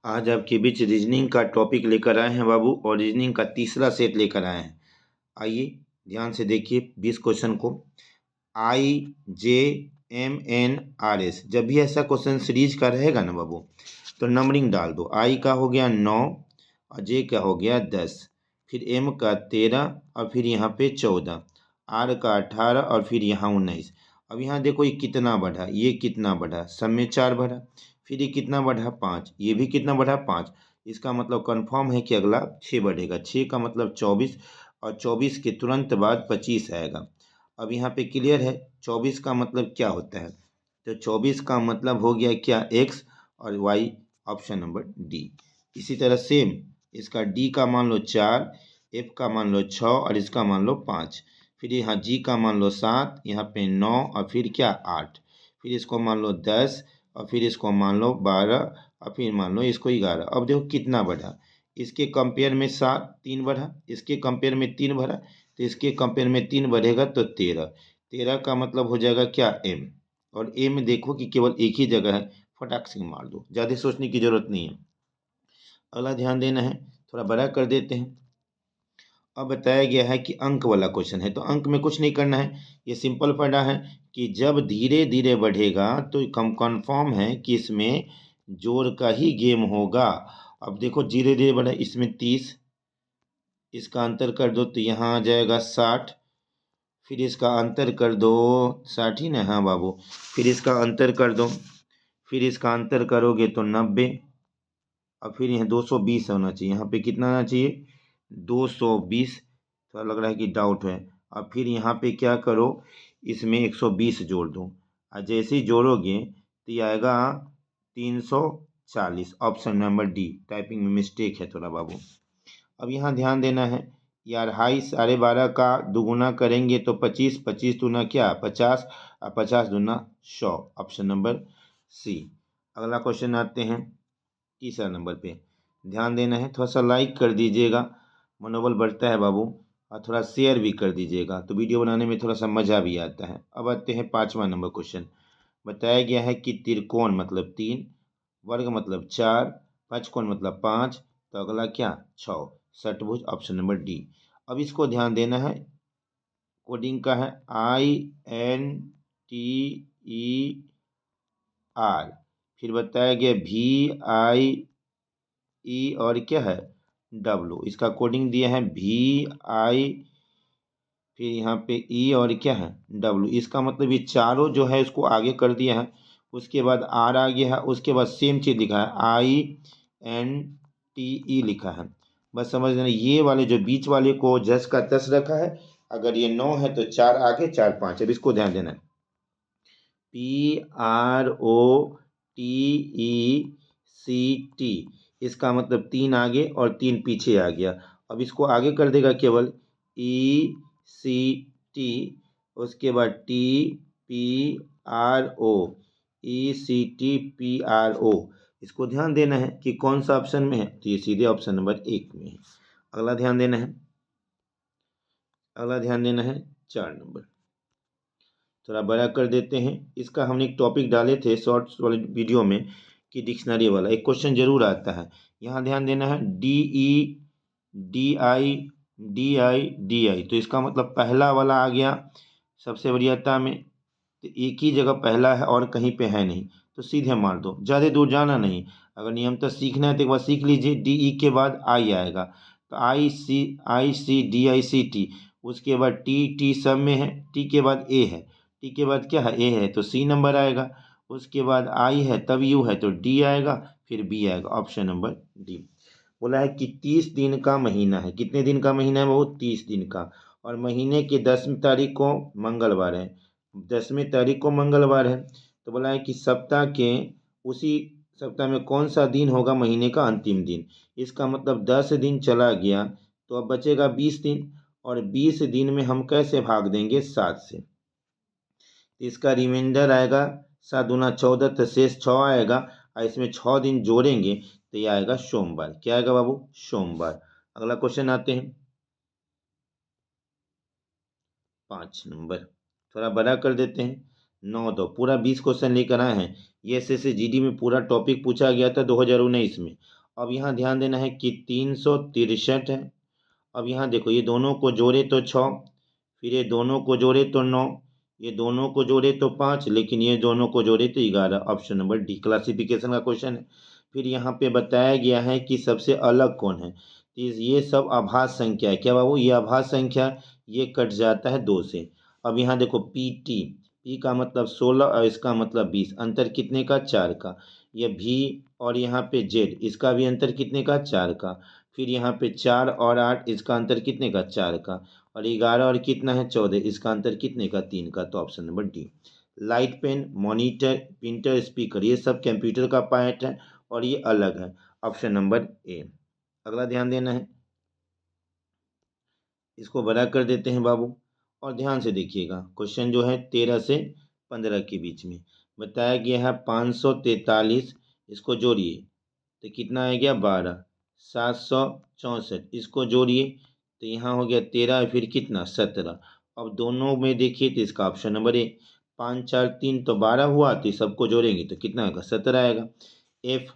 आज आपके बीच रीजनिंग का टॉपिक लेकर आए हैं बाबू, और रीजनिंग का तीसरा सेट लेकर आए हैं। आइए ध्यान से देखिए 20 क्वेश्चन को। IJMNRS, जब भी ऐसा क्वेश्चन सीरीज का रहेगा ना बाबू, तो नंबरिंग डाल दो। आई का हो गया 9 और जे का हो गया 10, फिर एम का 13 और फिर यहाँ पे 14, आर का 18 और फिर यहाँ 19। अब यहाँ देखो ये कितना बढ़ा, ये कितना बढ़ा, सब में 4 बढ़ा, फिर ये कितना बढ़ा 5, ये भी कितना बढ़ा 5। इसका मतलब कंफर्म है कि अगला 6 बढ़ेगा। 6 का मतलब 24 और 24 के तुरंत बाद 25 आएगा। अब यहाँ पे क्लियर है 24 का मतलब क्या होता है, तो 24 का मतलब हो गया क्या, x और y, ऑप्शन नंबर डी। इसी तरह सेम इसका d का मान लो 4, f का मान लो 6 और इसका मान लो 5, फिर यहाँ g का मान लो 7, यहाँ पे 9 और फिर क्या 8, फिर इसको मान लो 10 और फिर इसको मान लो 12 और फिर मान लो इसको 11। अब देखो कितना बढ़ा, इसके कंपेयर में 7 3 बढ़ा, इसके कंपेयर में 3 बढ़ा, तो इसके कंपेयर में 3 बढ़ेगा तो 13। 13 का मतलब हो जाएगा क्या m, और m में देखो कि केवल एक ही जगह है, फटाक से मार दो, ज़्यादा सोचने की जरूरत नहीं है। अगला ध्यान देना है, थोड़ा बड़ा कर देते हैं। अब बताया गया है कि अंक वाला क्वेश्चन है, तो अंक में कुछ नहीं करना है, ये सिंपल पढ़ना है कि जब धीरे धीरे बढ़ेगा तो कम कन्फर्म है कि इसमें जोड़ का ही गेम होगा। अब देखो धीरे धीरे बढ़ा, इसमें 30, इसका अंतर कर दो तो यहाँ आ जाएगा 60, फिर इसका अंतर कर दो 60 ही ना, हाँ बाबू, फिर इसका अंतर कर दो, फिर इसका अंतर करोगे तो 90, और फिर यहाँ 220 होना चाहिए, यहाँ पे कितना आना चाहिए 220, थोड़ा लग रहा है कि डाउट है। अब फिर यहाँ पे क्या करो, इसमें 120 जोड़ दो, और जैसे ही जोड़ोगे तो ये आएगा 340, ऑप्शन नंबर डी। टाइपिंग में मिस्टेक है थोड़ा बाबू। अब यहाँ ध्यान देना है यार, 2.5 12.5 का दुगुना करेंगे तो 25, 25 दूना क्या 50 और 50 दूना 100, ऑप्शन नंबर सी। अगला क्वेश्चन आते हैं तीसरा नंबर पे। ध्यान देना है, थोड़ा सा लाइक कर दीजिएगा, मनोबल बढ़ता है बाबू, और थोड़ा शेयर भी कर दीजिएगा तो वीडियो बनाने में थोड़ा सा मज़ा भी आता है। अब आते हैं 5वां नंबर क्वेश्चन। बताया गया है कि त्रिकोण मतलब 3, वर्ग मतलब 4, पंचकोण मतलब 5, तो अगला क्या 6, षटभुज, ऑप्शन नंबर डी। अब इसको ध्यान देना है, कोडिंग का है INTER, फिर बताया गया VIE और क्या है W, इसका कोडिंग दिया है VI, फिर यहाँ पे E और क्या है W। इसका मतलब ये चारों जो है इसको आगे कर दिया है, उसके बाद R आ गया है, उसके बाद सेम चीज़ लिखा है INTE लिखा है। बस समझ लेना, ये वाले जो बीच वाले को जस का तस रखा है, अगर ये 9 है तो 4 आगे 4 5। अब इसको ध्यान देना है, PROTECT, इसका मतलब 3 आगे और 3 पीछे आ गया। अब इसको आगे कर देगा केवल ECT, उसके बाद TPRO, ECTPRO। इसको ध्यान देना है कि कौन सा ऑप्शन में है, तो ये सीधे ऑप्शन नंबर 1 में है। अगला ध्यान देना है, अगला ध्यान देना है 4 नंबर, थोड़ा बड़ा कर देते हैं। इसका हमने एक टॉपिक डाले थे शॉर्ट्स वाले वीडियो में कि डिक्शनरी वाला एक क्वेश्चन जरूर आता है। यहाँ ध्यान देना है DEDIDIDI, तो इसका मतलब पहला वाला आ गया सबसे वरीयता में, तो एक ही जगह पहला है और कहीं पे है नहीं, तो सीधे मार दो, ज़्यादा दूर जाना नहीं। अगर नियम तो सीखना है तो एक बार सीख लीजिए, DE के बाद आई आएगा, तो ICDICT, उसके बाद TT सब में है, T के बाद A है, टी के बाद क्या है ए है तो सी नंबर आएगा, उसके बाद आई है तब यू है तो डी आएगा, फिर बी आएगा, ऑप्शन नंबर डी। बोला है कि 30 दिन का महीना है, कितने दिन का महीना है वो 30 दिन का, और महीने की 10वीं तारीख को मंगलवार है, 10वीं तारीख को मंगलवार है, तो बोला है कि सप्ताह के उसी सप्ताह में कौन सा दिन होगा महीने का अंतिम दिन। इसका मतलब 10 दिन चला गया तो अब बचेगा 20 दिन, और 20 दिन में हम कैसे भाग देंगे 7 से, इसका रिमाइंडर आएगा 7 दूना 14, तो शेष 6 आएगा, और इसमें 6 दिन जोड़ेंगे तो ये आएगा सोमवार। क्या आएगा बाबू, सोमवार। अगला क्वेश्चन आते हैं 5 नंबर, थोड़ा बड़ा कर देते हैं। 9 2 पूरा 20 क्वेश्चन लेकर आए हैं, ये SSC GD में पूरा टॉपिक पूछा गया था 2019 में। अब यहाँ ध्यान देना है कि 363 है। अब यहाँ देखो, ये दोनों को जोड़े तो 6, फिर ये दोनों को जोड़े तो 9, ये दोनों को जोड़े तो 5, लेकिन ये दोनों को जोड़े तो 11। ऑप्शन नंबर डी क्लासिफिकेशन का क्वेश्चन है। फिर यहाँ पे बताया गया है कि सबसे अलग कौन है। ये सब आभास संख्या है। क्या बाबू, ये आभास संख्या, ये कट जाता है 2 से। अब यहाँ देखो PT, पी का मतलब 16 और इसका मतलब 20, अंतर कितने का, 4 का। ये भी और यहाँ पे जेड, इसका भी अंतर कितने का, 4 का। फिर यहाँ पे 4 और 8, इसका अंतर कितने का, 4 का। और 11 और कितना है, 14, इसका अंतर कितने का, 3 का। तो option number D. Light pen, monitor, printer, speaker, ये सब कंप्यूटर का पार्ट है और ये अलग है। Option number A. अगला ध्यान देना है, इसको बड़ा कर देते हैं बाबू, और ध्यान से देखिएगा। क्वेश्चन जो है 13 से 15 के बीच में बताया गया है। 543, इसको जोड़िए तो कितना आ गया, 12। 764, इसको जोड़िए तो यहाँ हो गया 13, फिर कितना, 17। अब दोनों में देखिए तो इसका ऑप्शन नंबर ए। 5 4 3 तो 12 हुआ, तो सबको जोड़ेंगे तो कितना आएगा, 17 आएगा। एफ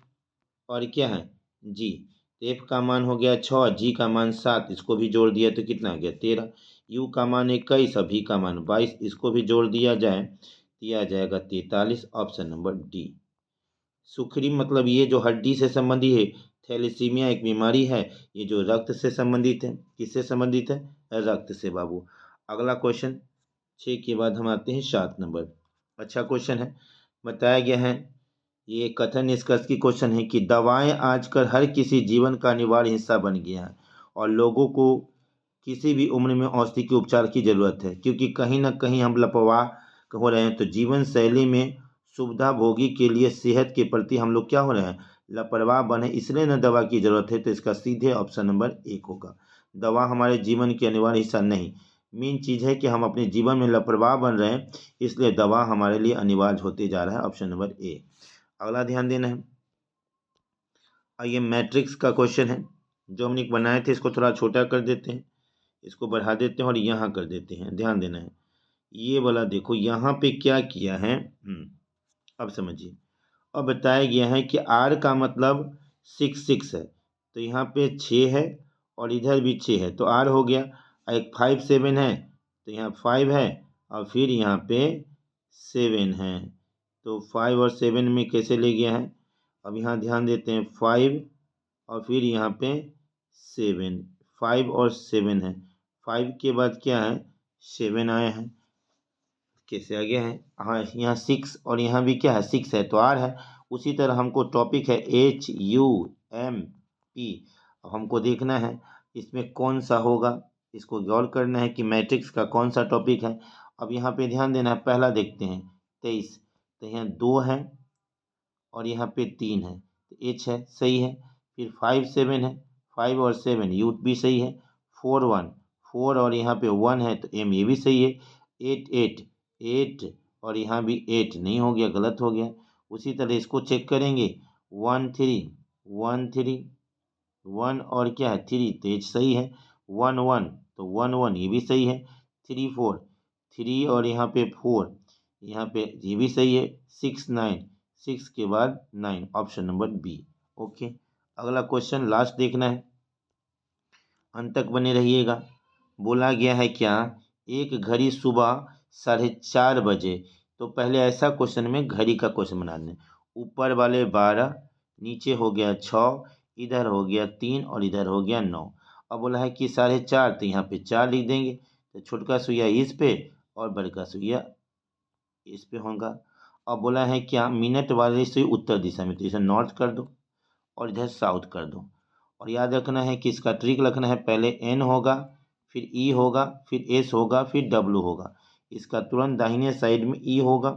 और क्या है, जी। एफ का मान हो गया 6, जी का मान 7, इसको भी जोड़ दिया तो कितना आ गया, 13। यू का मान 21, भी का मान 22, इसको भी जोड़ दिया जाए दिया जाएगा 43। Option number D. सुखरी मतलब ये जो हड्डी से संबंधी है। थैलेसीमिया एक बीमारी है, ये जो रक्त से संबंधित है। किससे संबंधित है, रक्त से बाबू। अगला क्वेश्चन 6 के बाद हम आते हैं 7 नंबर। अच्छा क्वेश्चन है, बताया गया है, ये कथन निष्कर्ष की क्वेश्चन है कि दवाएं आजकल हर किसी जीवन का अनिवार्य हिस्सा बन गया है और लोगों को किसी भी उम्र में औषधि के उपचार की जरूरत है, क्योंकि कहीं ना कहीं हम लापरवाह हो रहे हैं। तो जीवन शैली में सुविधा भोगी के लिए सेहत के प्रति हम लोग क्या हो रहे हैं, लापरवाह बने, इसलिए न दवा की जरूरत है। तो इसका सीधे ऑप्शन नंबर 1 होगा। दवा हमारे जीवन के अनिवार्य हिस्सा नहीं, मेन चीज़ है कि हम अपने जीवन में लापरवाह बन रहे हैं, इसलिए दवा हमारे लिए अनिवार्य होते जा रहा है। Option number A. अगला ध्यान देना है, ये मैट्रिक्स का क्वेश्चन है जो हमने बनाए थे। इसको थोड़ा छोटा कर देते हैं, इसको बढ़ा देते हैं और यहाँ कर देते हैं। ध्यान देना है, ये वाला देखो यहाँ पे क्या किया है। अब समझिए। अब बताया गया है कि आर का मतलब 6 है, तो यहाँ पे 6 है और इधर भी 6 है, तो आर हो गया। एक 5 7 है, तो यहाँ 5 है और फिर यहाँ पे 7 है। तो 5 और 7 में कैसे ले गया है। अब यहाँ ध्यान देते हैं, 5 और फिर यहाँ पे 7, 5 और 7 है। 5 के बाद क्या है, 7 आया है। कैसे आ गया है, हाँ यहाँ 6 और यहाँ भी क्या है, 6 है, तो आर है। उसी तरह हमको टॉपिक है HUMP। अब हमको देखना है इसमें कौन सा होगा, इसको गौर करना है कि मैट्रिक्स का कौन सा टॉपिक है। अब यहाँ पे ध्यान देना है, पहला देखते हैं 23, तो यहाँ 2 है और यहाँ पे 3 है, तो H है, सही है। फिर 5 7 है, 5 और 7 यू भी सही है। 4 1, 4 और यहाँ पे 1 है, तो M ये भी सही है। 8 8 8 और यहाँ भी 8 नहीं हो गया, गलत हो गया। उसी तरह इसको चेक करेंगे, 1 3 1 3 1 और क्या है 3, तो H सही है। 1 1 तो 1 1 ये भी सही है। 3 4 3 और यहाँ पे 4, यहाँ पे ये भी सही है। 6 9 6 के बाद 9, ऑप्शन नंबर बी। ओके, अगला क्वेश्चन लास्ट देखना है, अंत तक बने रहिएगा। बोला गया है क्या, एक घड़ी सुबह 4:30 बजे। तो पहले ऐसा क्वेश्चन में घड़ी का क्वेश्चन बनाना है। ऊपर वाले 12, नीचे हो गया 6, इधर हो गया 3 और इधर हो गया 9। अब बोला है कि 4:30, तो यहाँ पे 4 लिख देंगे, तो छोटका सुइया इस पे और बड़का सुइया इस पे होगा। अब बोला है क्या, मिनट वाले से उत्तर दिशा में, तो इसे नॉर्थ कर दो और इधर साउथ कर दो। और याद रखना है कि इसका ट्रिक रखना है, पहले एन होगा, फिर ई होगा, फिर एस होगा, फिर डब्लू होगा। इसका तुरंत दाहिने साइड में ई होगा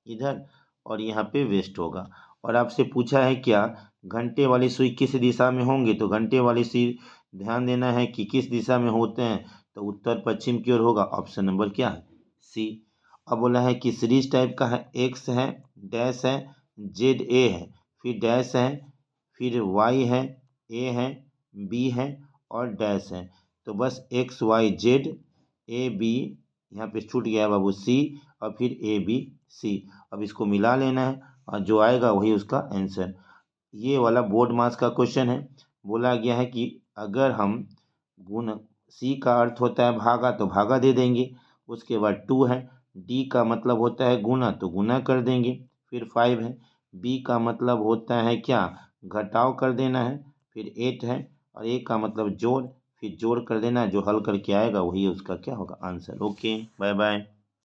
इधर, और यहाँ पे वेस्ट होगा। और आपसे पूछा है क्या, घंटे वाली सुई किस दिशा में होंगे, तो घंटे वाली सुई ध्यान देना है कि किस दिशा में होते हैं, तो उत्तर पश्चिम की ओर होगा। ऑप्शन नंबर क्या है, सी। अब बोला है कि सीरीज टाइप का है, एक्स है, डैश है, जेड ए है, फिर डैश है, फिर वाई है, ए है, बी है और डैश है। तो बस X Y Z A B यहाँ पे छूट गया बाबू सी और फिर ए बी सी। अब इसको मिला लेना है और जो आएगा वही उसका आंसर। ये वाला बोर्ड मास का क्वेश्चन है। बोला गया है कि अगर हम गुण, सी का अर्थ होता है भागा तो भागा दे देंगे, उसके बाद 2 है, डी का मतलब होता है गुना तो गुना कर देंगे, फिर 5 है, बी का मतलब होता है क्या, घटाव कर देना है, फिर 8 है और ए का मतलब जोड़, फिर जोड़ कर देना, जो हल करके आएगा वही उसका क्या होगा आंसर। Okay, bye bye.